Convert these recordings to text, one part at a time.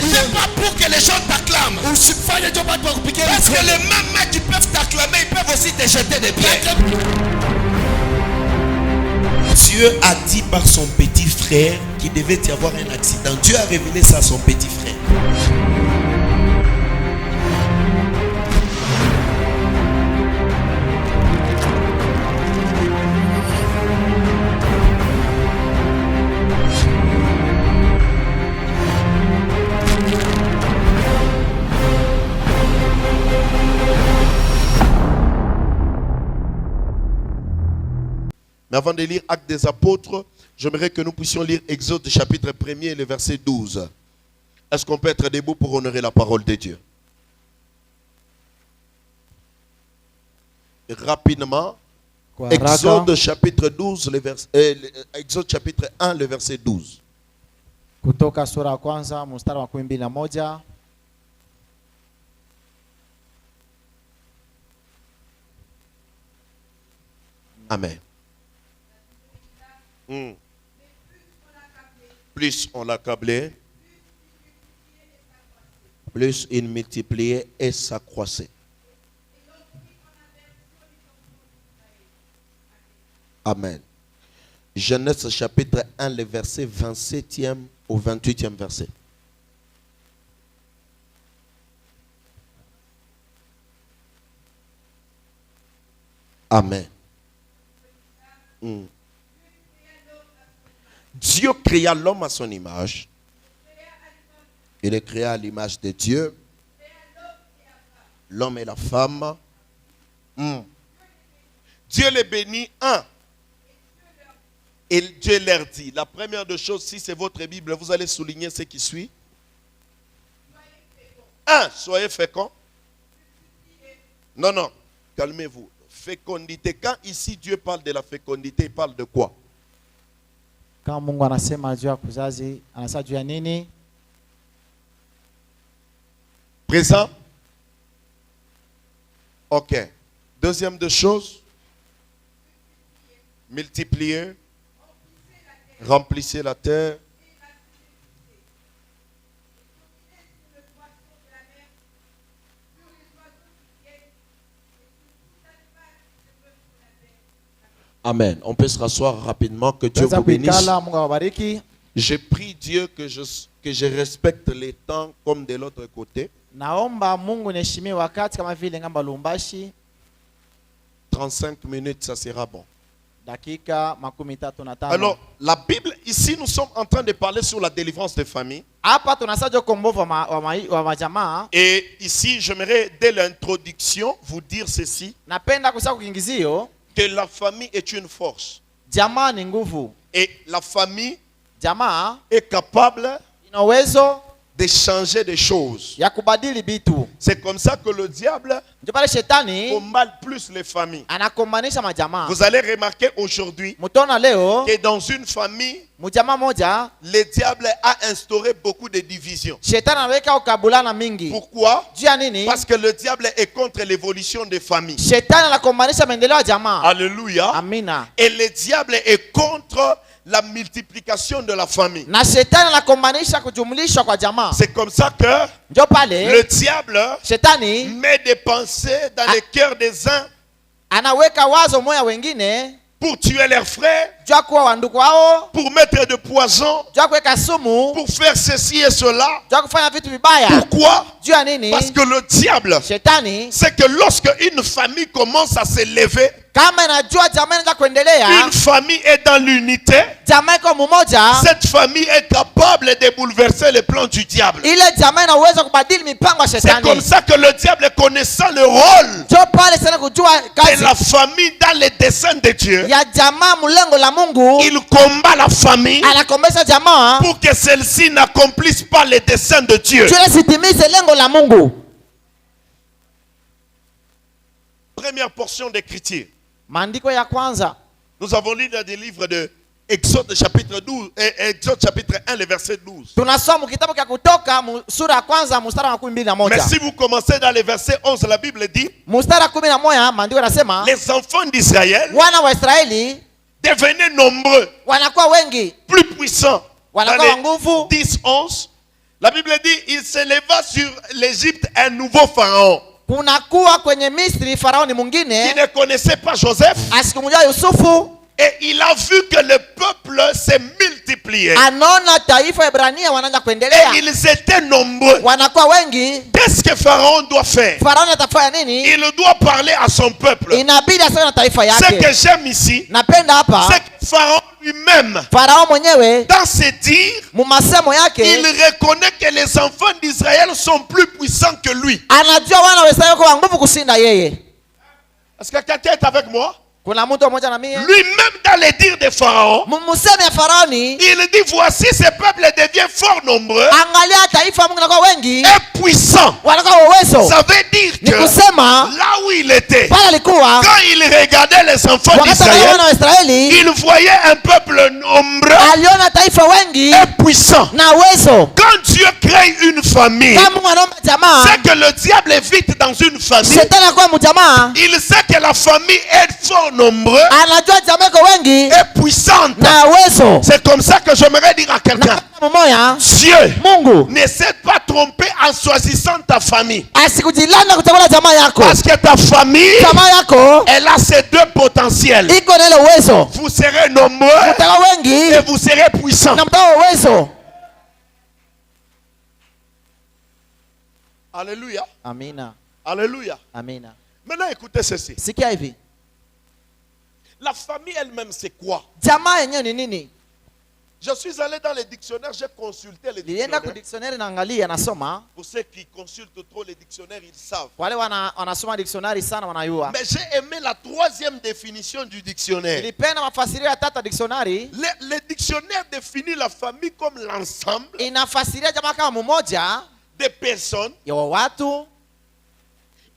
reconnaître. C'est pas pour que les gens t'acclament. Parce que les mêmes mecs qui peuvent t'acclamer, ils peuvent aussi te jeter des pierres. Dieu a dit par son petit frère qu'il devait y avoir un accident. Dieu a révélé ça à son petit frère. Mais avant de lire Actes des Apôtres, j'aimerais que nous puissions lire Exode chapitre 1er et le verset 12. Est-ce qu'on peut être debout pour honorer la parole de Dieu? Rapidement, Exode chapitre 12, Exode chapitre 1, le verset 12. Kutoka sura ya kwanza mstari wa 12. Amen. Plus on l'accablait, plus il multipliait et s'accroissait. Amen. Genèse chapitre 1, le verset 27e au 28e verset. Amen. Dieu créa l'homme à son image. Il le créa à l'image de Dieu. L'homme et la femme. Dieu les bénit, et Dieu leur dit. La première des choses, si c'est votre Bible, vous allez souligner ce qui suit. Soyez féconds. Non, calmez-vous. Fécondité. Quand ici Dieu parle de la fécondité, il parle de quoi? Kama Mungu anasema juu ya kuzazi, anasema juu ya nini? Présent. Ok. Deuxième des choses. Multiplier. Remplissez la terre. Amen. On peut se rasseoir rapidement. Que Dieu vous bénisse. Je prie Dieu que je respecte les temps comme de l'autre côté. Naomba Mungu niheshimie wakati kama vile ngamba Lumbashi. 35 minutes, ça sera bon. Dakika 35. Alors, la Bible, ici, nous sommes en train de parler sur la délivrance des familles. Et ici, j'aimerais, dès l'introduction, vous dire ceci. Que la famille est une force. Et la famille est capable de changer des choses. C'est comme ça que le diable combat plus les familles. Vous allez remarquer aujourd'hui que dans une famille, le diable a instauré beaucoup de divisions. Pourquoi? Parce que le diable est contre l'évolution des familles. Alléluia. Et le diable est contre la multiplication de la famille. C'est comme ça que le diable met des pensées dans les cœurs des uns pour tuer leurs frères, pour mettre de poison, pour faire ceci et cela. Pourquoi? Parce que le diable, c'est que lorsque une famille commence à s'élever, une famille est dans l'unité, cette famille est capable de bouleverser les plans du diable. C'est comme ça que le diable, connaissant le rôle de la famille dans les desseins de Dieu, il combat la famille pour que celle-ci n'accomplisse pas les desseins de Dieu. Première portion d'écriture. Nous avons lu dans des livres de Exode chapitre 12 et Exode chapitre 1 le verset 12. Mais si vous commencez dans le verset 11, la Bible dit: les enfants d'Israël devenaient nombreux, plus puissants. Dans les 10, 11, La Bible dit, il s'éleva sur l'Égypte un nouveau pharaon. Kunakuwa kwenye Misri farao ni mwingine. Il ne connaissait pas Joseph. Asikumjua Yusufu. Et il a vu que le peuple s'est multiplié. Anaona taifa Ibrania wanaanza Et kuendelea. ils étaient nombreux. Wanakuwa wengi. Qu'est-ce que Pharaon doit faire? Farao atafanya nini? Il doit parler à son peuple. Inabidi aseme na taifa Ce yake. que j'aime ici, Napenda hapa. c'est que Pharaon lui-même, Farao mwenyewe dans ses dires, mumasemo yake il reconnaît que les enfants d'Israël sont plus puissants que lui. anajua wana wa Israeli kwa nguvu kushinda yeye. Est-ce que quelqu'un est avec moi? Kuna mtu mmoja na mimi. Lui-même dans les dires de Pharaon, Museme ya Faraoni. il dit voici ce peuple devient fort nombreux Angalia taifa Mungu nakuwa wengi. et puissant. Wanakuwa uwezo. Ça veut dire Ni que kusema là où il était, pale alikuwa quand il regardait les enfants wakati wana d'Israël, wa Israeli il voyait un peuple nombreux aliona taifa wengi et puissant. na uwezo. Quand Dieu crée une famille, Kama Mungu anaomba jamaa, c'est que le diable est vite dans une famille. shetani anakuwa mjamaa, Il sait que la famille est fort nombreux anajua jamaa iko wengi et puissante. na uwezo. C'est comme ça que j'aimerais dire à quelqu'un. Mmoja Dieu Mungu ne s'est pas trompé en choisissant ta famille. asikujilanda kuchagua jamaa yako. Parce que ta famille, Jamaa yako elle a ces deux potentiels. iko na ile uwezo. Vous serez nombreux Mtakuwa wengi et vous serez puissants. na mtakuwa uwezo. Alléluia. Amina. Alléluia. Amina. Maintenant écoutez ceci. Sikia hivi. La famille elle-même c'est quoi? Jamaa yenyewe ni nini? Je suis allé dans les dictionnaires, j'ai consulté les Nilienda dictionnaires. ku dictionary naangalia nasoma. Pour ceux qui consultent trop les dictionnaires, ils savent. Wale wanasoma dictionary sana wanayua. Mais j'ai aimé la troisième définition du dictionnaire. Nilipenda mafasirio ya tata dictionary. Le dictionnaire définit la famille comme l'ensemble Inafasiria jamaa kama mmoja des personnes ya watu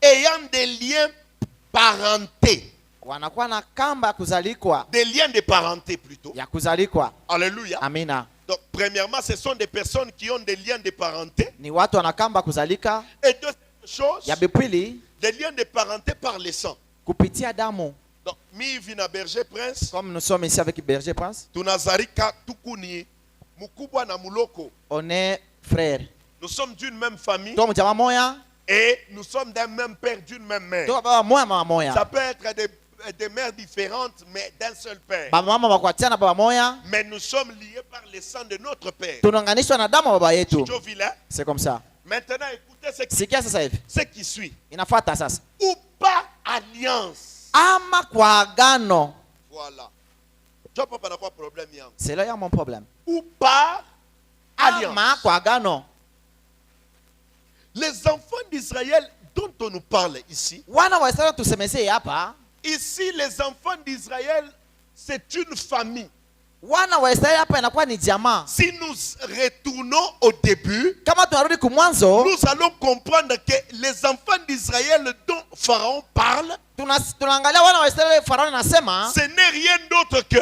ayant des liens parentés. wanakuwa na kamba ya kuzalikwa. Des liens de parenté plutôt. Ya kuzalikwa. Alléluia. Amina. Donc, premièrement, ce sont des personnes qui ont des liens de parenté. Ni watu wana kamba kuzalika. Et deuxième chose, Ya bipili des liens de parenté par le sang. kupitia damu. Donc, mi vina berger prince. Comme nous sommes ici avec Berger Prince. Tunazarika tukuni mukubwa na muloko. On est frères. Nous sommes d'une même famille. Toa mjamaa moya. Et nous sommes d'un même père, d'une même mère. Toa baba moya mama moya. Ça peut être des mères différentes, mais d'un seul père. Baba mama wakuachana baba moya. Mais nous sommes liés par le sang de notre père. Tunaunganishwa na damu ya baba yetu. Joe Villain. C'est comme ça. Maintenant, écoutez Sikia sasa hivi. ce qui suit. Inafuata sasa. Ou pas alliance. Ama kwa agano. Voilà. Tu vois pas quoi problème yangu. C'est là mon problème. Ou pas alliance. Ama kwa agano. Les enfants d'Israël dont on nous parle ici. Wana wa Israeli tusemezee hapa. Ici, les enfants d'Israël, c'est une famille. Wana wa Israeli hapa inakuwa ni jamaa. Si nous retournons au début, Kama tunarudi kumwanzo, nous allons comprendre que les enfants d'Israël dont Pharaon parle, tunaangalia wana wa Israeli Farao anasema ce n'est rien d'autre que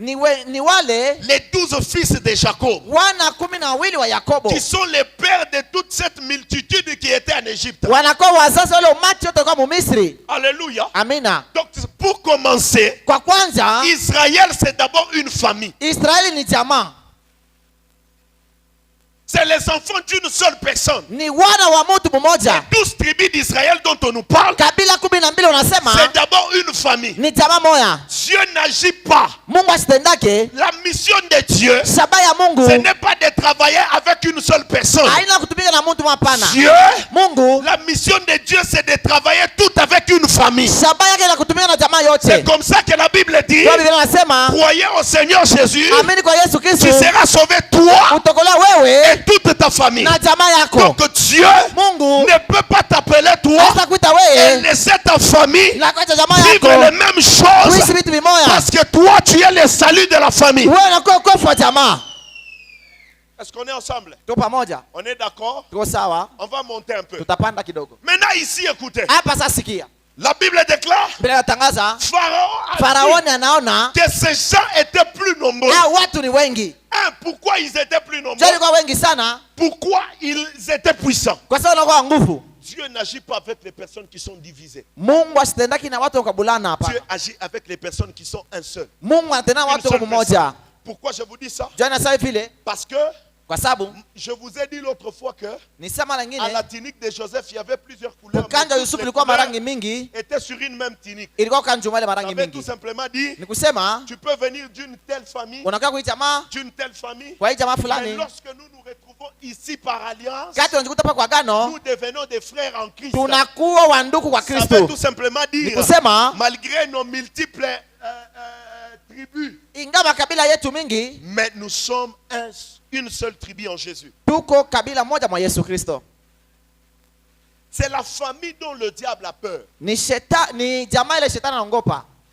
ni wale les 12 fils de Jacob, wana 12 wa Yakobo. qui sont les pères de toute cette multitude qui était en Égypte. Wanakuwa wazazi wale umati wote kwa Misri. Alléluia. Amina. Donc pour commencer, Kwa kwanza, Israël c'est d'abord une famille. Israeli ni jamaa. C'est les enfants d'une seule personne. Ni wana wa mtu mmoja. 12 tribus d'Israël dont on nous parle, Kabila 12 unasema c'est d'abord une famille. ni jamaa moja. Dieu n'agit pas. Mungu asitendake. La mission de Dieu, Shabaha ya Mungu ce n'est pas de travailler avec une seule personne. haina kutumika na mtu hapana. Dieu, Mungu, la mission de Dieu, c'est de travailler tout avec une famille. shabaha yake na kutumika na jamaa C'est yote. comme ça que la Bible dit, Kwa Biblia inasema, croyez au Seigneur Jésus, amini kwa Yesu tu Kristo, seras sauvé toi utakolewa wewe et toute ta famille. na jamaa yako. Donc Dieu Mungu ne peut pas t'appeler toi hata kuita et wewe laisser ta famille na kuacha jamaa vivre yako les mêmes choses. kuishi vitu vimoja. Parce que toi, tu es le salut de la famille. Wewe unakuwa ukofu wa jamaa. Est-ce qu'on est ensemble? Tuko pamoja? On est d'accord? Tuko sawa? On va monter un peu. Tutapanda kidogo. Maintenant ici, écoutez. Hapa sasa sikia. La Bible déclare, Bila yatangaza, Pharaon a Faraoni anaona dit que ces gens étaient plus nombreux. watu ni wengi. Pourquoi ils étaient plus nombreux? Jani kwa wengi sana Pourquoi ils étaient puissants? kwa sababu wanakuwa nguvu. Dieu n'agit pas avec les personnes qui sont divisées. Mungu asitendaki na watu wakabulana hapa. Dieu agit avec les personnes qui sont un seul. Mungu anatenda Une watu seule kwa mmoja. Pourquoi je vous dis ça? Jana sasa vile Parce que Je vous ai dit l'autre fois que à la tunique de Joseph, il y avait plusieurs couleurs. Était sur une même tunique. Tout simplement dit, tu peux venir d'une telle famille, d'une telle famille. Mais lorsque nous nous retrouvons ici par alliance, nous devenons des frères en Christ. Ça veut tout simplement dire, malgré nos multiples tribus, mais nous sommes une seule tribu en Jésus. C'est la famille dont le diable a peur.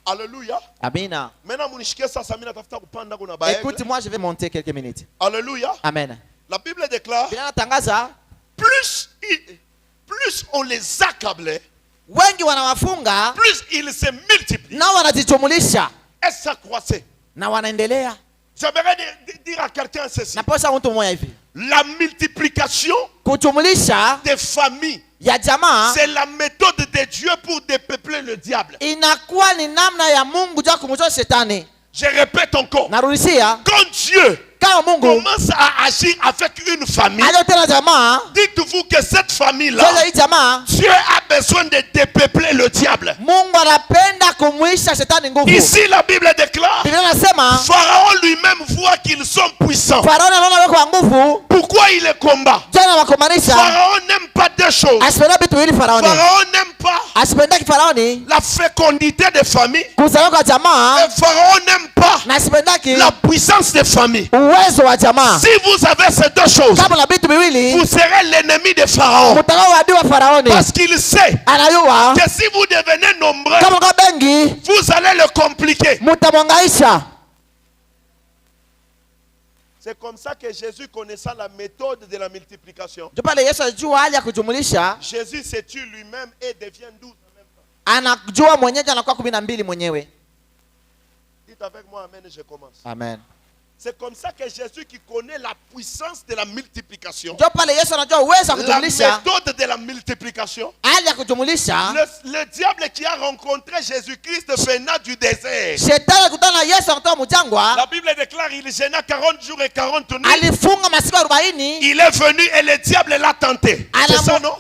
Alléluia. Amina. Écoute-moi, je vais monter quelques minutes. Alléluia. Amen. La Bible déclare, plus on les accablait, plus ils se multiplient et s'accroissaient. J'aimerais dire à quelqu'un ceci. La multiplication des familles, c'est la méthode de Dieu pour dépeupler le diable. Je répète encore. Quand Dieu commence à agir avec une famille, dites-vous que cette famille-là, Dieu a besoin de dépeupler le diable. Ici la Bible déclare, Pharaon lui-même voit qu'ils sont puissants. Pourquoi il les combat? Pharaon n'aime pas deux choses. Pharaon n'aime pas la fécondité des familles. Et Pharaon n'aime pas la puissance des familles. Si vous avez ces deux choses, vous serez l'ennemi de Pharaon. Parce qu'il sait que si vous devenez nombreux, vous allez le compliquer. C'est comme ça que Jésus, connaissant la méthode de la multiplication, Jésus se tue lui-même et devient 12 en même temps. Dites avec moi amen et je commence. Amen. C'est comme ça que Jésus, qui connaît la puissance de la multiplication, la méthode de la multiplication, le diable qui a rencontré Jésus-Christ venant du désert, la Bible déclare il gêna 40 jours et 40 nuits. Il est venu et le diable l'a tenté. C'est ça, non?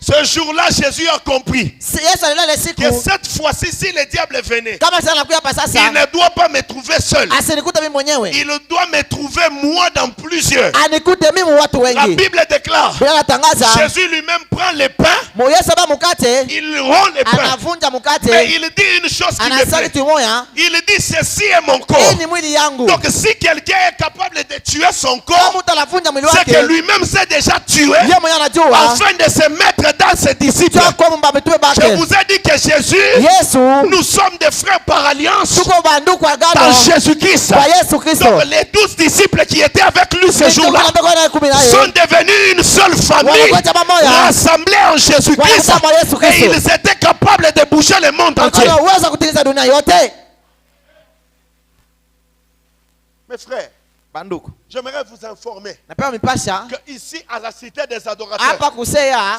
Ce jour-là, Jésus a compris que cette fois-ci, si le diable venait, il ne doit pas me trouver seul. Il doit me trouver moi dans plusieurs. La Bible déclare, Jésus lui-même prend les pains, il rompt les pains, mais il dit une chose qui me plaît. Il dit ceci est mon corps. Donc si quelqu'un est capable de tuer son corps, c'est que lui-même s'est déjà tué afin de se mettre dans ses disciples. Je vous ai dit que Jésus, nous sommes des frères par alliance dans Jésus-Christ. Donc les 12 disciples qui étaient avec lui ce jour-là sont devenus une seule famille rassemblée en Jésus-Christ, et ils étaient capables de bouger le monde entier. Mes frères, j'aimerais vous informer que ici à la cité des adorateurs,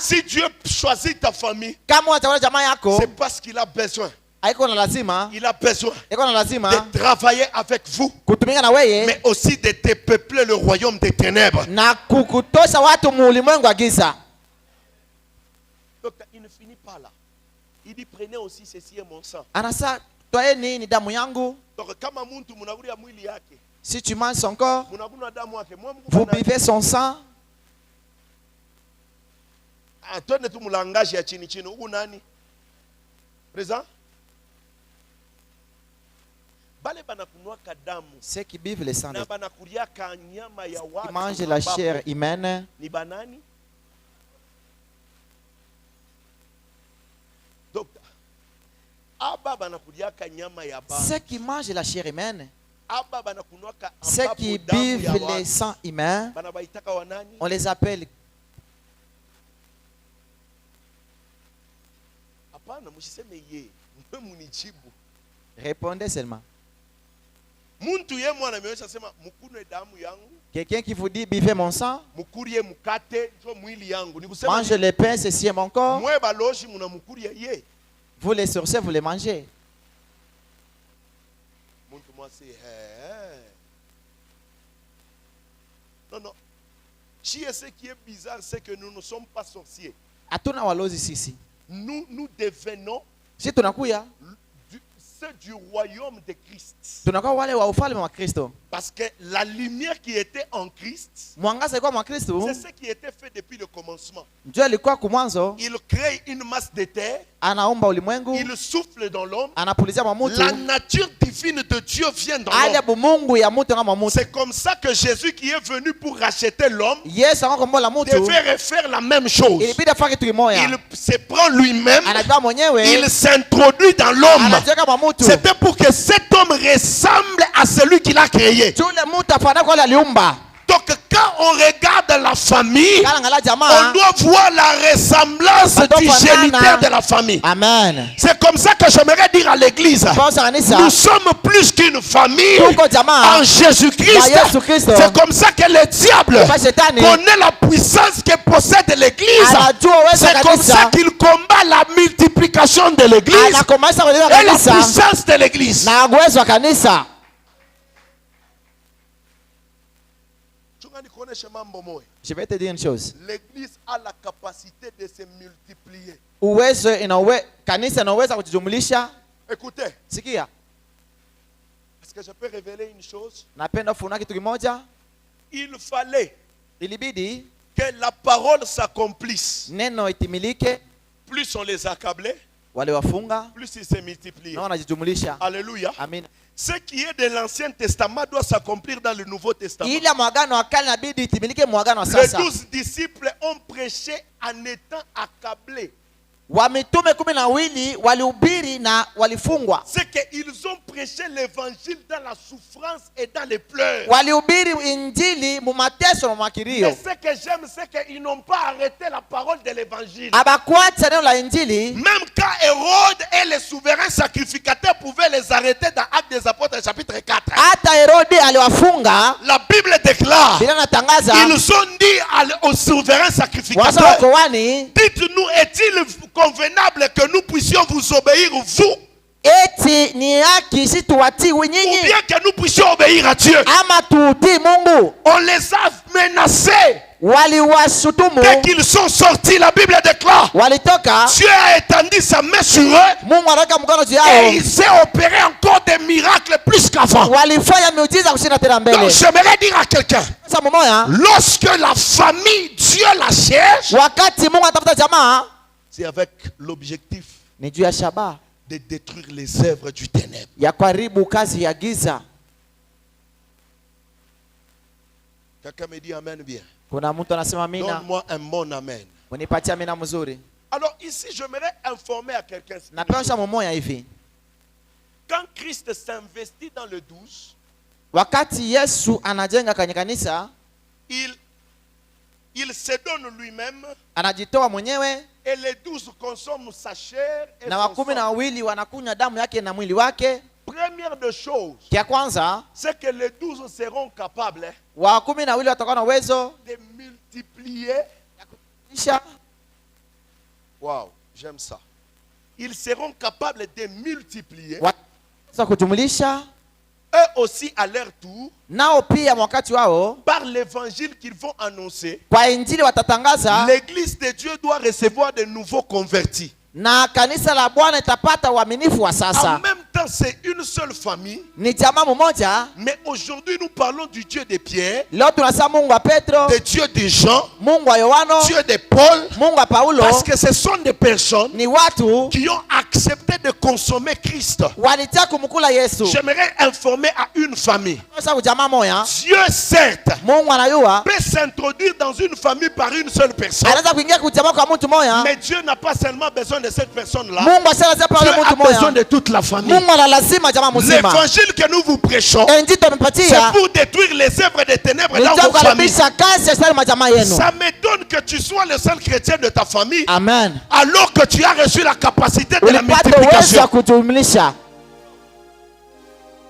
si Dieu choisit ta famille, c'est parce qu'il a besoin. Il a besoin de travailler avec vous, mais aussi de dépeupler le royaume des ténèbres. Donc il ne finit pas là. Il dit prenez aussi ceci est mon sang. Donc si tu manges son corps, vous buvez son sang. Présent? Ceux qui buvent le sang, qui mangent la chair humaine, ceux qui mangent la chair humaine, ceux qui buvent le sang humain, on les appelle. Répondez seulement. Quelqu'un qui vous dit buvez mon sang, mangez le pain, ceci est mon corps. Vous les sorciers, vous les mangez. Non, non. Ce qui est bizarre, c'est que nous ne sommes pas sorciers. Hatuna walozi sisi. Nous devenons Sisi tunakuya ceux du royaume de Christ. Tunakuwa wale wa ufalme wa Kristo. Parce que la lumière qui était en Christ, mwangaza ilikuwa mwa Kristo, c'est ce qui était fait depuis le commencement. Ndio ilikuwa kumwanzo. Il crée une masse de terre. Anaumba ulimwengu. Il souffle dans l'homme. Anapulizia mwa mtu. La nature divine de Dieu vient dans l'homme. Ajabu Mungu ya mtu kama mtu. C'est comme ça que Jésus qui est venu pour racheter l'homme, Yesu akakombola mtu, devait refaire la même chose. Ilibidi afanye kitu kimoja. Il se prend lui-même. Anajua mwenyewe. Il s'introduit dans l'homme. Anajiweka mwa mtu. C'était pour que cet homme ressemble à celui qui l'a créé. Yule mtu afana kwa aliumba. Donc quand on regarde la famille, on doit voir la ressemblance du géniteur de la famille. Amen. C'est comme ça que j'aimerais dire à l'église. Nous sommes plus qu'une famille en Jésus-Christ. C'est comme ça que le diable connaît la puissance que possède l'église. C'est comme ça qu'il combat la multiplication de l'église et la puissance de l'église. Je vais te dire une chose. L'église a la capacité de se multiplier. Kanisa inaweza kujumlisha. Écoutez. Sikia. Est-ce que je peux révéler une chose? Napenda kufunua kitu kimoja. Il fallait ilibidi que la parole s'accomplisse. Neno itimilike. Plus on les accablait, wale wafunga, plus ils se multiplient. Na wanajumlisha. Alléluia. Amen. Ce qui est de l'Ancien Testament doit s'accomplir dans le Nouveau Testament. Les 12 disciples ont prêché en étant accablés. C'est qu'ils ont prêché l'évangile dans la souffrance et dans les pleurs. Mais ce que j'aime, c'est qu'ils n'ont pas arrêté la parole de l'évangile. Même quand Hérode et les souverains sacrificateurs pouvaient les arrêter dans Actes des Apôtres chapitre 4. La Bible déclare, ils ont dit aux souverains sacrificateurs, dites-nous, est-il convenable que nous puissions vous obéir, vous, ou bien que nous puissions obéir à Dieu? On les a menacés. Dès qu'ils sont sortis, la Bible déclare, Dieu a étendu sa main sur eux et il s'est opéré encore des miracles plus qu'avant. Donc j'aimerais dire à quelqu'un, lorsque la famille, Dieu la cherche, c'est avec l'objectif de détruire les œuvres du ténèbre. Quelqu'un me dit amen bien. Donne-moi un bon amen. Alors ici, j'aimerais informer à quelqu'un. Quand Christ s'investit dans le 12, il se donne lui-même. Et les 12 consomment sa chair et son sang. Première de choses, c'est que les 12 seront capables de multiplier. Wow, j'aime ça. Ils seront capables de multiplier. Eux aussi à leur tour, par l'évangile qu'ils vont annoncer, l'église de Dieu doit recevoir de nouveaux convertis. En même temps, c'est une seule famille. Mais aujourd'hui, nous parlons du Dieu de Pierre, de Dieu de Jean, Dieu de Paul, parce que ce sont des personnes qui ont accepté de consommer Christ. J'aimerais informer à une famille. Dieu, certes, peut s'introduire dans une famille par une seule personne. Mais Dieu n'a pas seulement besoin de cette personne-là. Dieu a besoin de toute la famille. L'évangile que nous vous prêchons, c'est pour détruire les œuvres des ténèbres dans vos familles. Ça m'étonne que tu sois le seul chrétien de ta famille. Amen. Alors que tu as reçu la capacité de la multiplication.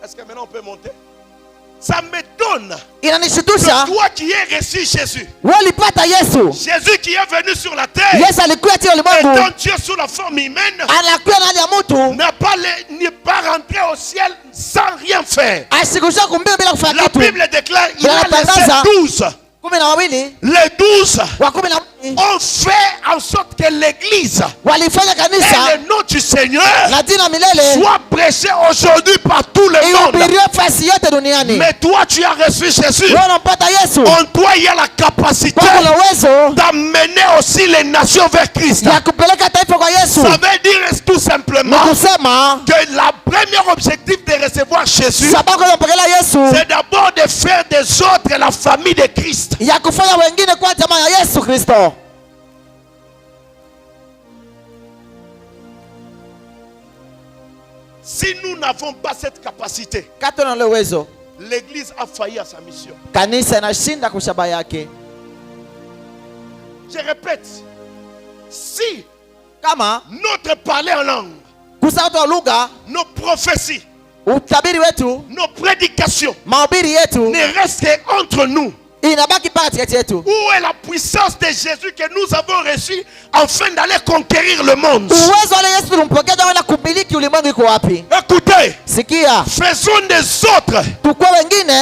Est-ce que maintenant on peut monter? Ça m'étonne que toi qui es reçu Jésus, Jésus qui est venu sur la terre, étant Dieu sous la forme humaine, n'est pas rentré au ciel sans rien faire. La Bible déclare, il a laissé 12 les 12 ont fait en sorte que l'église et le nom du Seigneur soit prêché aujourd'hui par tout le monde. Mais toi, tu as reçu Jésus. En toi, il y a la capacité d'amener aussi les nations vers Christ. Ça veut dire tout simplement que le premier objectif de recevoir Jésus, c'est d'abord de faire des autres la famille de Christ. Si nous n'avons pas cette capacité, l'église a failli à sa mission. Je répète, si notre parler en langue, nos prophéties, nos prédications ne restent qu'entre nous, où est la puissance de Jésus que nous avons reçue afin d'aller conquérir le monde? Écoutez, faisons des autres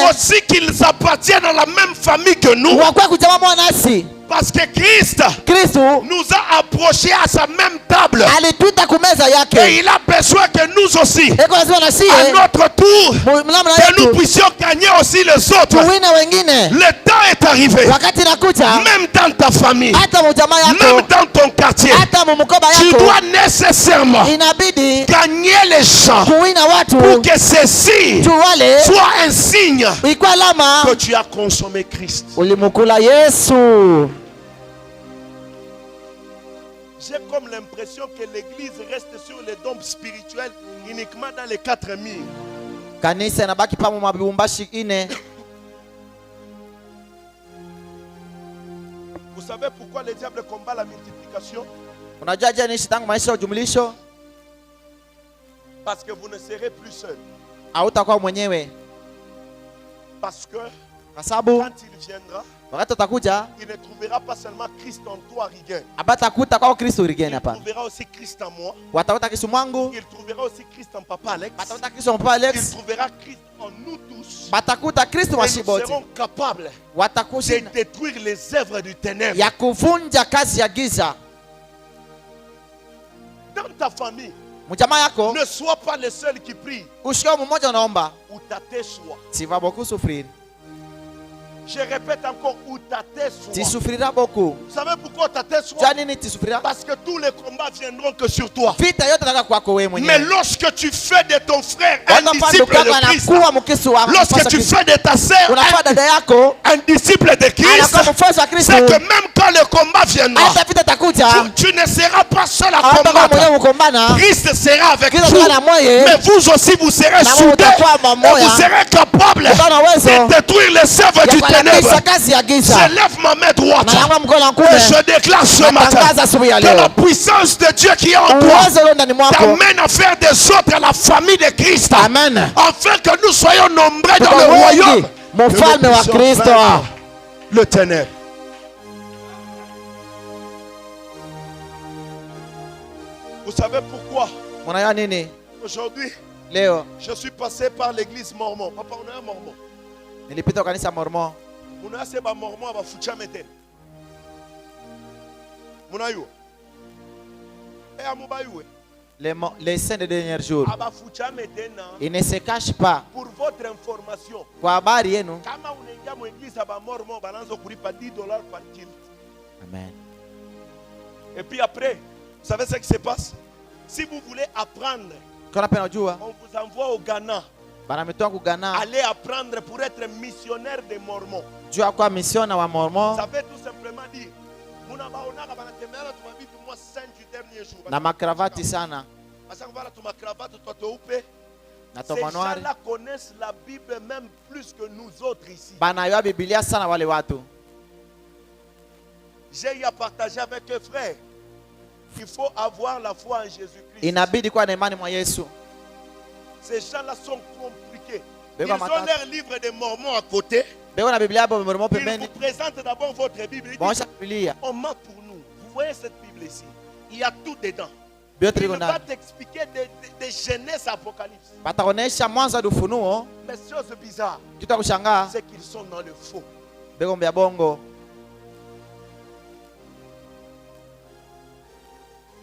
aussi qu'ils appartiennent à la même famille que nous. Parce que Christ nous a approchés à sa même table. Et il a besoin que nous aussi, à notre tour, que nous puissions gagner aussi les autres. Le temps est arrivé. Même dans ta famille, même dans ton quartier, tu dois nécessairement gagner les gens pour que ceci soit un signe que tu as consommé Christ. J'ai comme l'impression que l'église reste sur les dômes spirituels uniquement dans les 4 murs. Vous savez pourquoi le diable combat la multiplication? Parce que vous ne serez plus seul. Parce que quand il viendra, il ne trouvera pas seulement Christ en toi, Riguin. Il trouvera aussi Christ en moi. Il trouvera aussi Christ en Papa Alex. Il trouvera Christ en nous tous. Et nous serons capables de détruire les œuvres du ténèbre. Dans ta famille, ne sois pas le seul qui prie. Ou ta tête soit. Je répète encore, où ta tête soit. Vous savez pourquoi ta tête soit? Parce que tous les combats viendront que sur toi. Mais lorsque tu fais de ton frère un disciple de Christ, lorsque tu fais de ta sœur un disciple de Christ, c'est que même quand le combat viendra, tu ne seras pas seul à combattre. Christ sera avec vous. Mais vous aussi, vous serez soudés et vous serez capables de détruire les œuvres du ténèbre. Je lève ma main droite et je déclare ce matin que la puissance de Dieu qui est en toi t'amène à faire des autres la famille de Christ. Amen. Afin que nous soyons nombreux dans le royaume. Le ténèbre. Vous savez pourquoi? Aujourd'hui, je suis passé par l'église mormon. Papa, on est un mormon. Muna seba mormon aba fucha meten. Muna yo. Et amubayou. Les saints des derniers jours, Aba fucha meten. ils ne se cachent pas. Pour votre information. Kama unengia mu église aba mormon balanzo kulipa $10 par kilt. Amen. Et puis après, vous savez ce qui se passe? Si vous voulez apprendre, on vous envoie au Ghana. Allez apprendre pour être missionnaire des Mormons. Ça veut tout simplement dire ces gens-là connaissent la Bible même plus que nous autres ici. J'ai eu à partager avec eux, frère. Il faut avoir la foi en Jésus-Christ. Ces gens-là sont compliqués. Ils ont leur livre de Mormons à côté. Ils vous présentent d'abord votre Bible. Ils disent, on ment pour nous. Vous voyez cette Bible ici? Il y a tout dedans. Il ne va t'expliquer de Genèse à Apocalypse. Mais chose bizarre, c'est qu'ils sont dans le faux.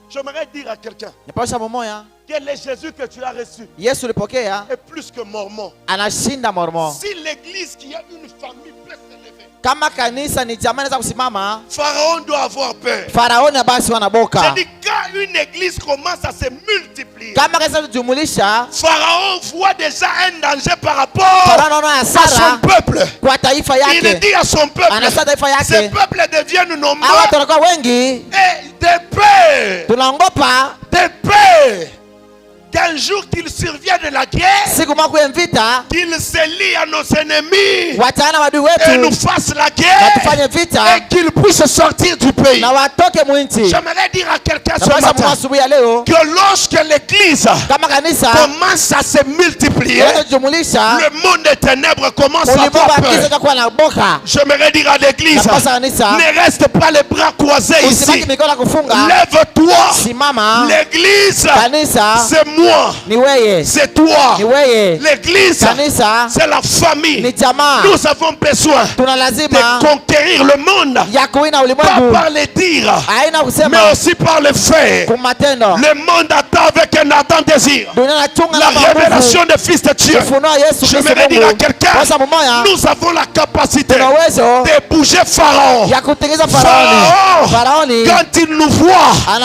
J'aimerais dire à quelqu'un que le Jésus que tu as reçu est plus que mormon. Si l'église qui a une famille peut s'élever, Pharaon doit avoir peur. Je dis, quand une église commence à se multiplier, Pharaon voit déjà un danger par rapport à son peuple. Il dit à son peuple, ces peuples deviennent nombreux et de peur, qu'un jour qu'il survient de la guerre, qu'il se lie à nos ennemis et nous fasse la guerre et qu'il puisse sortir du pays. J'aimerais dire à quelqu'un ce matin que lorsque l'église commence à se multiplier, le monde des ténèbres commence à avoir peur. J'aimerais dire à l'église, ne reste pas les bras croisés ici. Lève-toi. L'église, c'est moi. C'est toi. L'église, c'est la famille. Nous avons besoin de conquérir le monde, pas par les dires, mais aussi par les faits. Le monde attend avec un ardent désir la révélation des fils de Dieu. Je vais dire à quelqu'un, nous avons la capacité de bouger Pharaon. Pharaon, quand il nous voit, il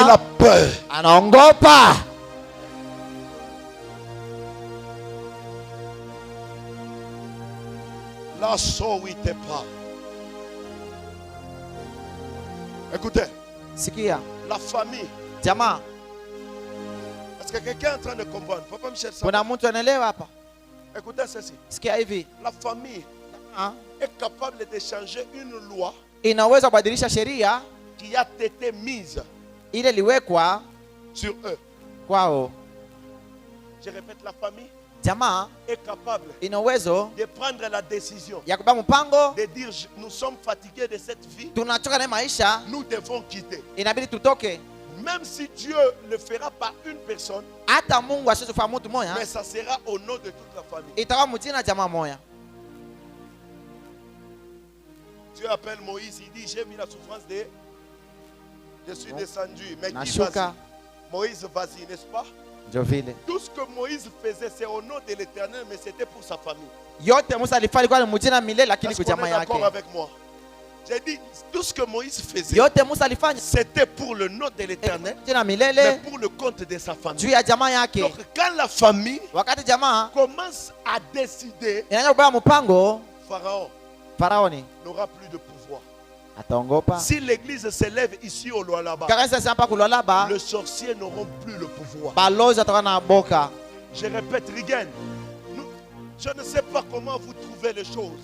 a peur. La soïte pas. Écoutez. La famille. Est-ce que quelqu'un est en train de comprendre? Papa Michel, ça. Écoutez ceci. La famille est capable de changer une loi qui a été mise sur eux. Je répète, la famille est capable de prendre la décision de dire nous sommes fatigués de cette vie, nous devons quitter. Même si Dieu ne fera pas une personne, mais ça sera au nom de toute la famille. Dieu appelle Moïse, il dit j'ai mis la souffrance de... Je suis descendu, mais qui vas-y? Moïse, vas-y, n'est-ce pas? Tout ce que Moïse faisait, c'est au nom de l'Éternel, mais c'était pour sa famille. Est-ce qu'on est d'accord avec moi? J'ai dit, tout ce que Moïse faisait, c'était pour le nom de l'Éternel, mais pour le compte de sa famille. Donc quand la famille commence à décider, Pharaon n'aura plus de pouvoir. Si l'église s'élève ici au Lualaba, les sorciers n'auront plus le pouvoir. Je répète, Rigen, je ne sais pas comment vous trouvez les choses.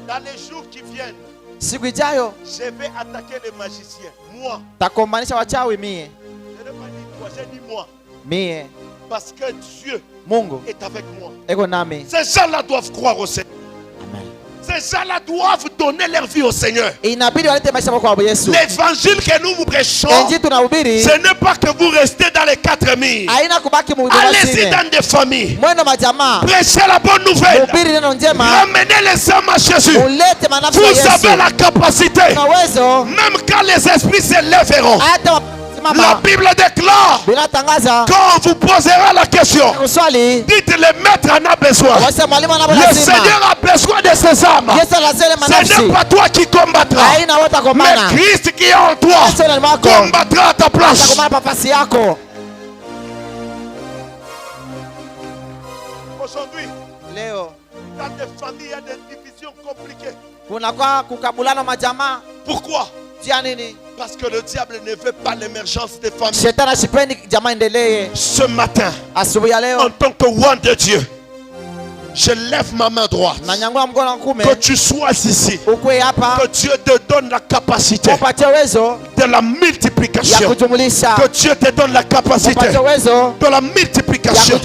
Dans les jours qui viennent, je vais attaquer les magiciens. Moi. Je n'ai pas dit toi, j'ai dit moi. Parce que Dieu est avec moi. Ces gens-là doivent croire au Seigneur. Ces gens-là doivent donner leur vie au Seigneur. L'évangile que nous vous prêchons, ce n'est pas que vous restez dans les 4 murs. Allez-y dans des familles. Prêchez la bonne nouvelle. Ramenez les âmes à Jésus. Vous avez la capacité. Même quand les esprits s'élèveront, la Bible déclare, quand on vous posera la question, dites le maître en a besoin. Le Seigneur a besoin de ses âmes. Ce n'est pas toi qui combattras, mais Christ qui est en toi combattra à ta place. Aujourd'hui, dans des familles, il y a des divisions compliquées. Pourquoi? Parce que le diable ne veut pas l'émergence des familles. Ce matin, en tant que roi de Dieu, je lève ma main droite. Que tu sois ici. Que Dieu te donne la capacité de la multiplication. Que Dieu te donne la capacité de la multiplication.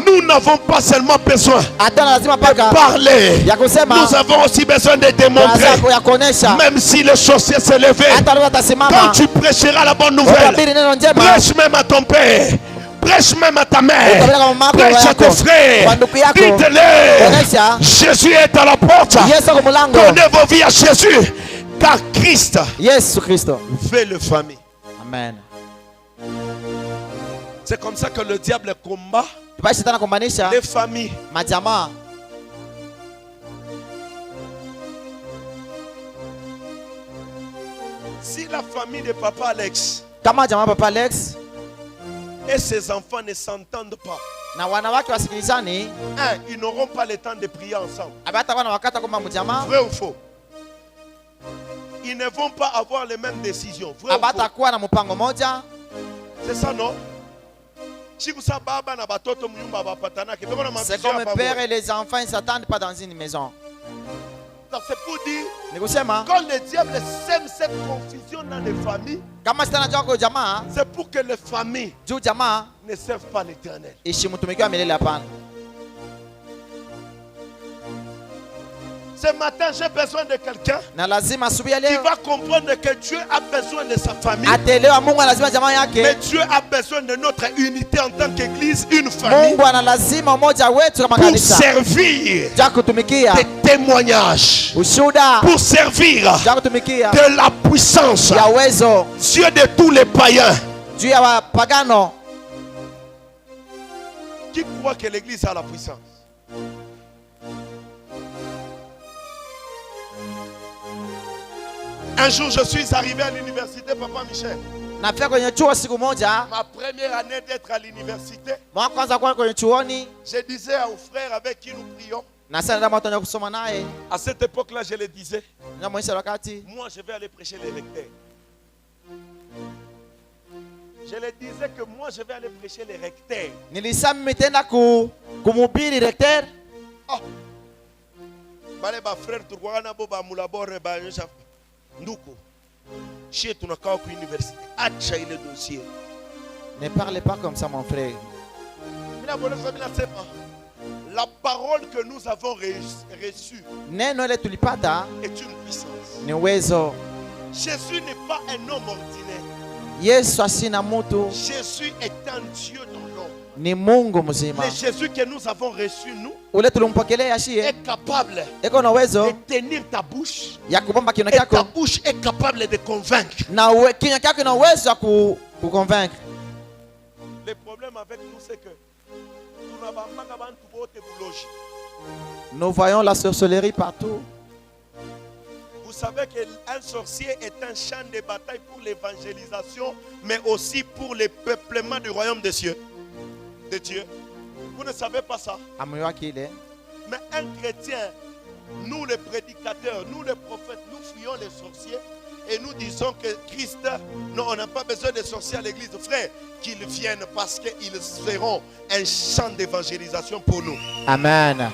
Nous n'avons pas seulement besoin de parler. Nous avons aussi besoin de démontrer. Même si les sorciers s'est levé, quand tu prêcheras la bonne nouvelle, prêche même à ton père. Prêche même à ta mère. Prêche à tes frères. Dites-le. Jésus est à la porte. Donnez vos vies à Jésus. Car Christ fait le famille. Amen. C'est comme ça que le diable combat les familles. Si la famille de Papa Alex et ses enfants ne s'entendent pas, ils n'auront pas le temps de prier ensemble. Vrai ou faux? Ils ne vont pas avoir les mêmes décisions. Vrai ou faux? C'est ça, non? C'est comme le père et les enfants ne s'attendent pas dans une maison. C'est pour dire, quand le diable sème cette confusion dans les familles, c'est pour que les familles ne servent pas l'Éternel. Ce matin, j'ai besoin de quelqu'un qui va comprendre que Dieu a besoin de sa famille. Mais Dieu a besoin de notre unité en tant qu'Église, une famille, pour servir des témoignages, pour servir de la puissance. Dieu de tous les païens. Qui croit que l'Église a la puissance? Un jour, je suis arrivé à l'université, Papa Michel. Ma première année d'être à l'université, je disais aux frères avec qui nous prions, à cette époque-là, je le disais, moi je vais aller prêcher les recteurs. Je le disais que moi je vais aller prêcher les recteurs. Oh. Ne parlez pas comme ça, mon frère. La parole que nous avons reçue est une puissance. Jésus n'est pas un homme ordinaire. Jésus est un Dieu dans l'homme. Le Jésus que nous avons reçu, nous, est capable de tenir ta bouche. Et ta bouche est capable de convaincre. Le problème avec nous, c'est que nous voyons la sorcellerie partout. Vous savez qu'un sorcier est un champ de bataille pour l'évangélisation, mais aussi pour le peuplement du royaume des cieux. De Dieu. Vous ne savez pas ça? Mais un chrétien, nous les prédicateurs, nous les prophètes, nous fuyons les sorciers et nous disons que Christ, non, on n'a pas besoin de sorciers à l'église. Frère, qu'ils viennent parce qu'ils seront un champ d'évangélisation pour nous. Amen.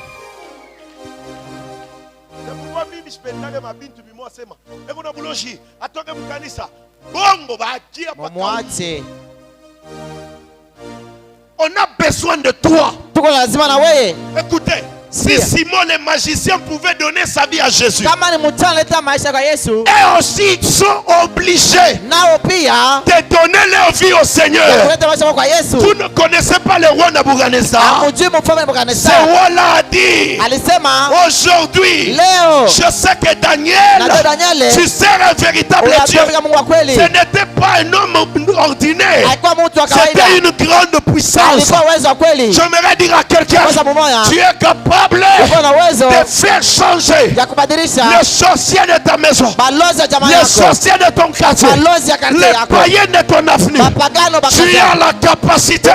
On a besoin de toi. Écoutez, si Simon le magicien pouvait donner sa vie à Jésus, et aussi ils sont obligés de donner leur vie au Seigneur. Vous ne connaissez pas le roi Nabucodonosor. Ce roi-là a dit, aujourd'hui, je sais que Daniel, tu seras un véritable Dieu. Ce n'était pas un homme ordinaire. C'était une grande puissance. J'aimerais dire à quelqu'un, tu es capable de faire changer le sorcier de ta maison, le sorcier de ton quartier, le païen de ton avenir. Tu as la capacité.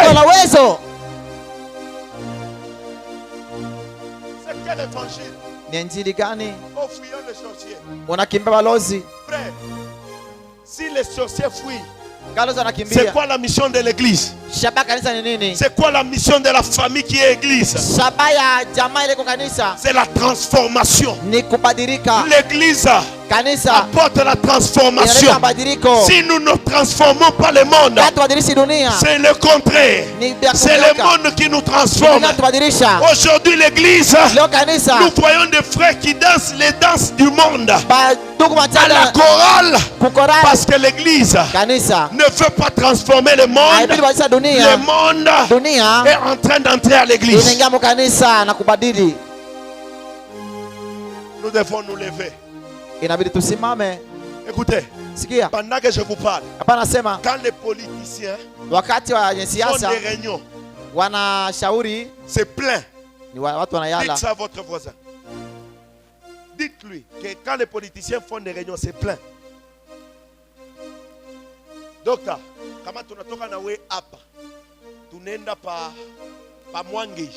C'est quel évangile? Oh, fuyons les sorciers. Frère, si les sorciers fuient, c'est quoi la mission de l'église? C'est quoi la mission de la famille qui est église? C'est la transformation. L'église apporte la transformation. Si nous ne transformons pas le monde, c'est le contraire. C'est le monde qui nous transforme. Aujourd'hui l'église, nous voyons des frères qui dansent les danses du monde à la chorale, parce que l'église ne veut pas transformer le monde. Le monde est en train d'entrer à l'église. Nous devons nous lever. Écoutez, pendant que je vous parle, quand les politiciens font des réunions, c'est plein. Dites ça à votre voisin. Dites-lui que quand les politiciens font des réunions, c'est plein. Docteur, comment tu n'as pas we apa? Tu n'es pas mwangi,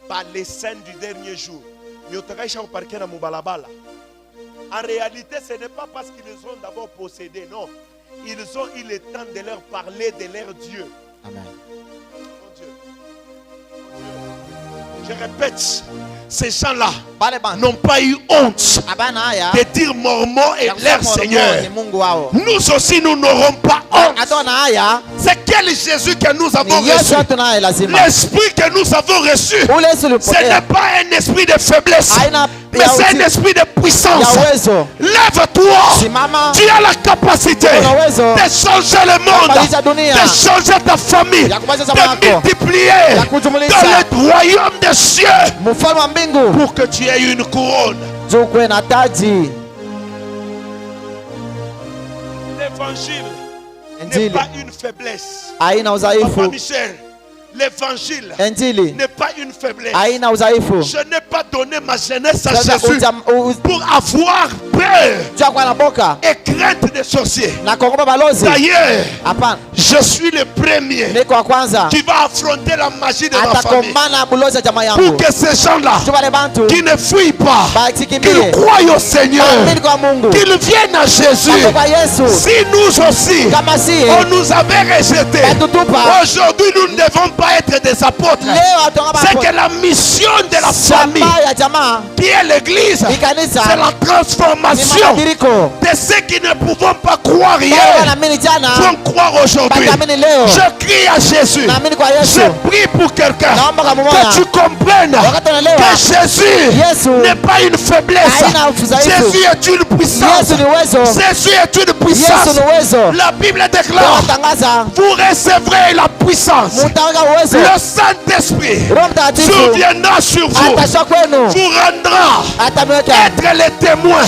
pas les scènes du dernier jour. En réalité, ce n'est pas parce qu'ils ont d'abord possédé, non. Ils ont eu le temps de leur parler de leur Dieu. Amen. Mon Dieu. Je répète, ces gens-là n'ont pas eu honte de dire Mormon est leur Seigneur. Nous aussi, nous n'aurons pas honte. C'est quel Jésus que nous avons reçu? L'esprit que nous avons reçu, ce n'est pas un esprit de faiblesse, mais c'est un esprit de puissance. Lève-toi. Tu as la capacité de changer le monde, de changer ta famille, de multiplier dans le royaume des cieux, pour que tu aies une couronne. L'évangile n'est pas une faiblesse. Papa Michel, l'évangile n'est pas une faiblesse. Je n'ai pas donné ma jeunesse à Jésus pour avoir peur et crainte des sorciers. D'ailleurs, je suis le premier qui va affronter la magie de ma famille, pour que ces gens-là qui ne fuient pas, qu'ils croient au Seigneur, qu'ils viennent à Jésus. Si nous aussi on nous avait rejetés, aujourd'hui nous ne devons pas être des apôtres. C'est que la mission de la famille, qui est l'église, c'est la transformation de ceux qui ne pouvons pas croire hier vont croire aujourd'hui. Je crie à Jésus, je prie pour quelqu'un, que tu comprennes que Jésus n'est pas une faiblesse. Jésus est une puissance. Jésus est une puissance. La Bible déclare, vous recevrez la puissance. Le Saint-Esprit surviendra sur vous, vous rendra être les témoins,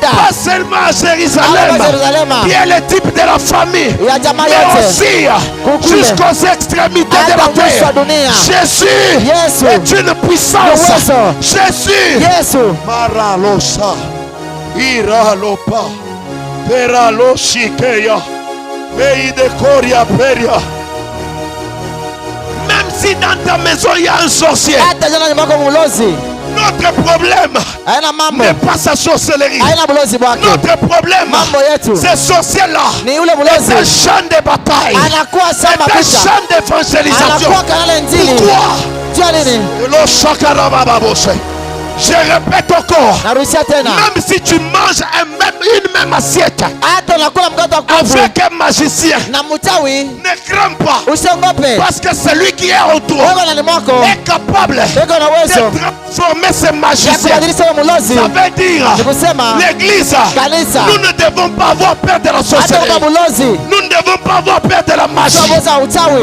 pas seulement à Jérusalem, qui est le type de la famille, mais aussi jusqu'aux extrémités de la terre. Jésus est une puissance. Jésus Maralosa Iralopa Peraloshikeya Eidekoria Peria. Même si dans ta maison il y a un sorcier, notre problème n'est pas sa sorcellerie. Notre problème, c'est sorcier-là. C'est un champ de bataille. C'est un champ d'évangélisation. Pourquoi? Je répète encore, même si tu manges une même assiette avec un magicien, ne crains pas, parce que celui qui est en toi est capable de transformer ce magicien. Ça veut dire, l'église, nous ne devons pas avoir peur de la sorcellerie, nous ne devons pas avoir peur de la magie,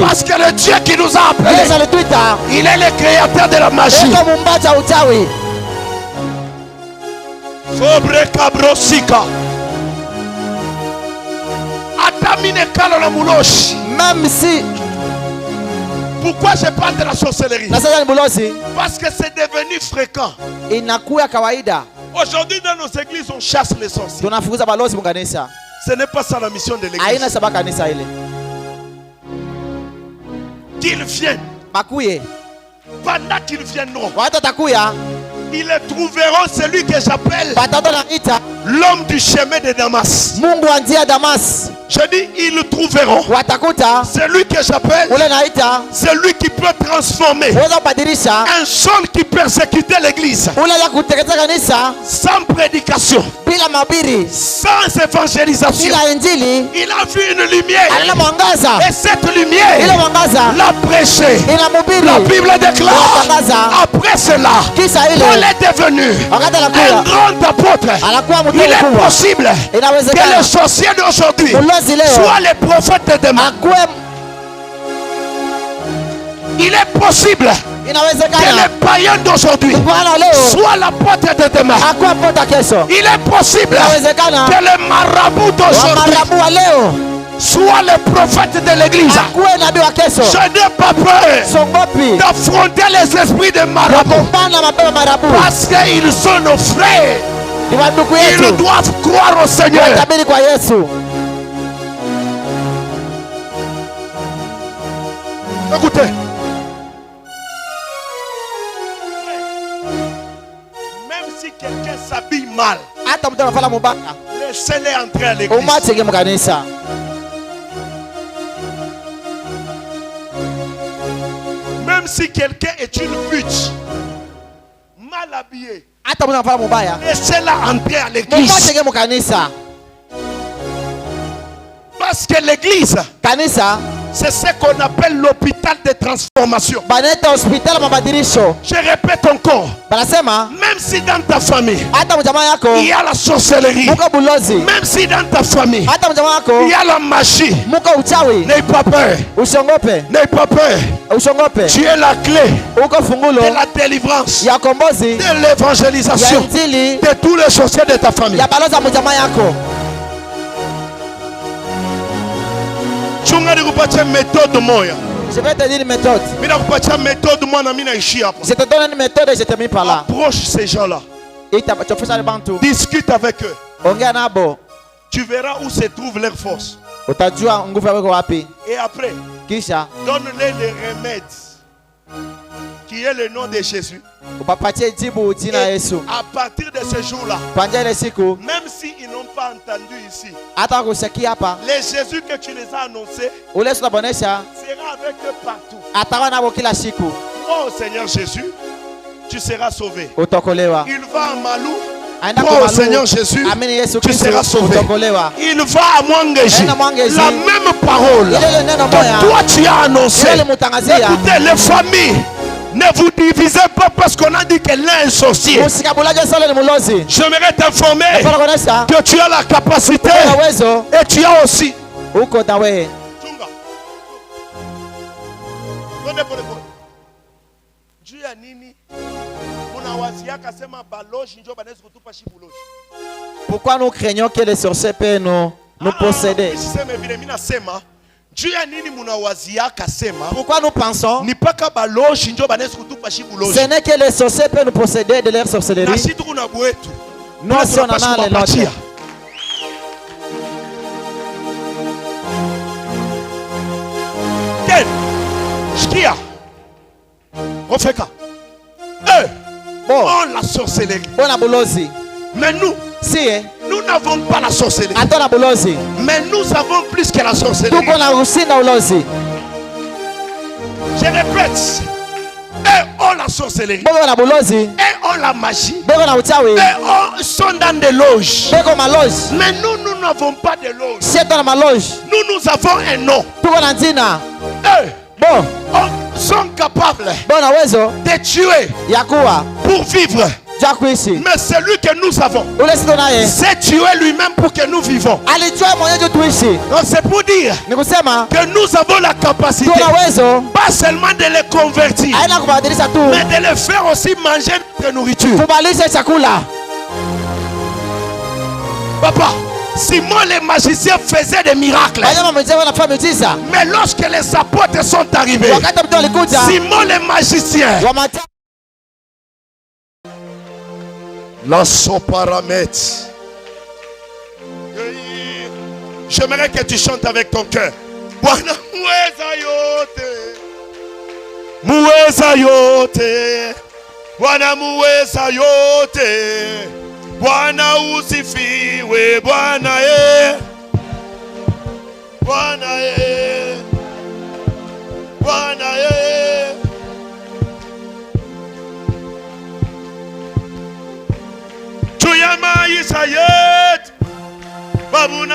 parce que le Dieu qui nous a appelés, il est le créateur de la magie. Sobre cabrosika atamine kalo na muloshi. Même si, pourquoi je parle de la sorcellerie? Parce que c'est devenu fréquent. Aujourd'hui dans nos églises on chasse les sorciers. Ce n'est pas ça la mission de l'église. Qu'ils viennent. Pendant qu'ils viendront, ils trouveront celui que j'appelle l'homme du chemin de Damas. Je dis, ils trouveront. C'est lui que j'appelle. C'est lui qui peut transformer un seul qui persécutait l'église. Sans prédication, sans évangélisation, il a vu une lumière. Et cette lumière l'a prêché. La Bible déclare, après cela, Paul est devenu un grand apôtre. Il est possible que les sorciers d'aujourd'hui soient les prophètes de demain. Il est possible que les païens d'aujourd'hui soient l'apôtre de demain. Il est possible que les marabouts d'aujourd'hui soient les prophètes de l'église. Je n'ai pas peur d'affronter les esprits de marabouts parce qu'ils sont nos frères. Ils doivent croire au Seigneur. Écoutez. Même si quelqu'un s'habille mal, laissez-les entrer à l'église. Même si quelqu'un est une pute, mal habillée, laissez-la entrer à l'église. Parce que l'église, c'est ce qu'on appelle l'hôpital de transformation. Je répète encore. Même si dans ta famille il y a la sorcellerie, même si dans ta famille il y a la magie, n'aie pas peur. N'aie pas peur. Tu es la clé de la délivrance, de l'évangélisation de tous les sorciers de ta famille. Je vais te dire une méthode. Je te donne une méthode et je termine par là. Approche ces gens-là. Discute avec eux. Tu verras où se trouve leur force. Et après, donne-les les remèdes qui est le nom de Jésus. Et à partir de ce jour-là, même s'ils n'ont pas entendu ici, les Jésus que tu les as annoncés sera avec eux partout. Oh Seigneur Jésus, tu seras sauvé. Il va à Malou. Oh Seigneur Jésus, tu seras sauvé. Il va à Mwangeji. La même parole que toi tu as annoncé. Écoutez, les familles, ne vous divisez pas parce qu'on a dit que l'un est sorcier. J'aimerais t'informer que tu as la capacité et tu as aussi. Pourquoi nous craignons que les sorciers peuvent nous posséder? Pourquoi nous pensons ce n'est que les sorciers peuvent nous posséder de leur sorcellerie? Nous sommes dans les nôtres. Oh, la sorcellerie. Mais nous, nous n'avons pas la sorcellerie. Mais nous avons plus que la sorcellerie. Je répète. Eux ont la sorcellerie. Eux ont la magie. Eux sont dans des loges. Mais nous n'avons pas de loge. Nous avons un nom. Eux sont capables de tuer pour vivre. Mais celui que nous avons, c'est tuer lui-même pour que nous vivons. Donc c'est pour dire que nous avons la capacité pas seulement de les convertir, mais de les faire aussi manger notre nourriture. Papa, Simon les magiciens faisaient des miracles. Mais lorsque les apôtres sont arrivés, Simon les magiciens, la soparamètre. J'aimerais que tu chantes avec ton cœur. Bwana muweza yote, muweza yote, Bwana muweza yote, Bwana usifiwe, Bwana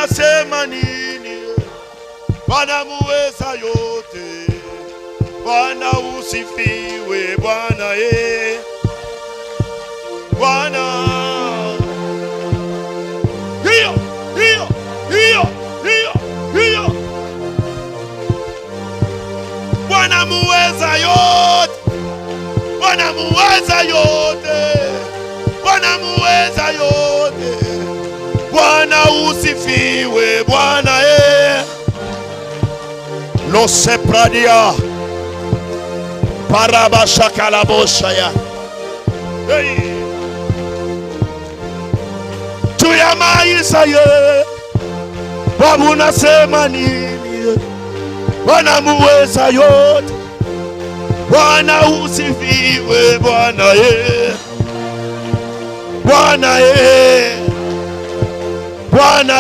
unasema nini? Bwana muweza yote, Bwana usifiwe Bwana Bwana. Hiyo Bwana muweza yote, Bwana muweza yote, Bwana muweza yote, Bwana usifiwe Bwana Lo sepradia parabashakalabosaya. Hey. Tu ya maisha Bwana unasema nini? Bwana muweza yote, Bwana usifiwe Bwana Bwana Bwana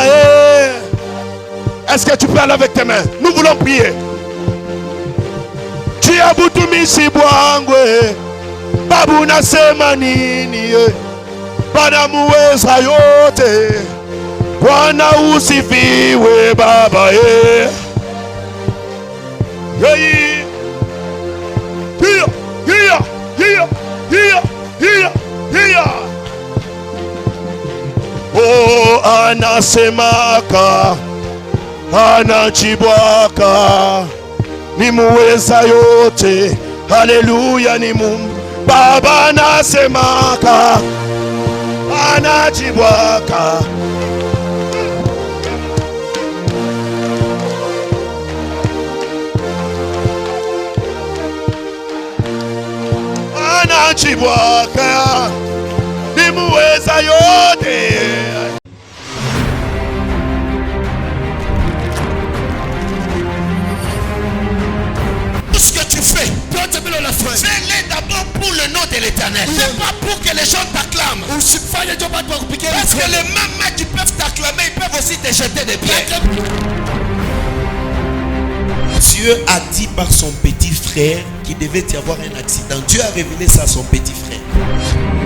Est-ce que tu peux aller avec tes mains? Nous voulons prier. Chia butumishi bwangwe, babu nasema nini? Bwana muweza yote, Bwana usifiwe Baba Oh, anasemaka, anachibwaka, ni muweza yote. Haleluya, ni Mungu Baba anasemaka, anachibwaka. Anachibwaka, ni muweza yote. Fais-les d'abord pour le nom de l'Éternel. C'est pas pour que les gens t'acclament. Parce que les mêmes qui peuvent t'acclamer, ils peuvent aussi te jeter des pierres. Dieu a dit par son petit frère qu'il devait y avoir un accident. Dieu a révélé ça à son petit frère.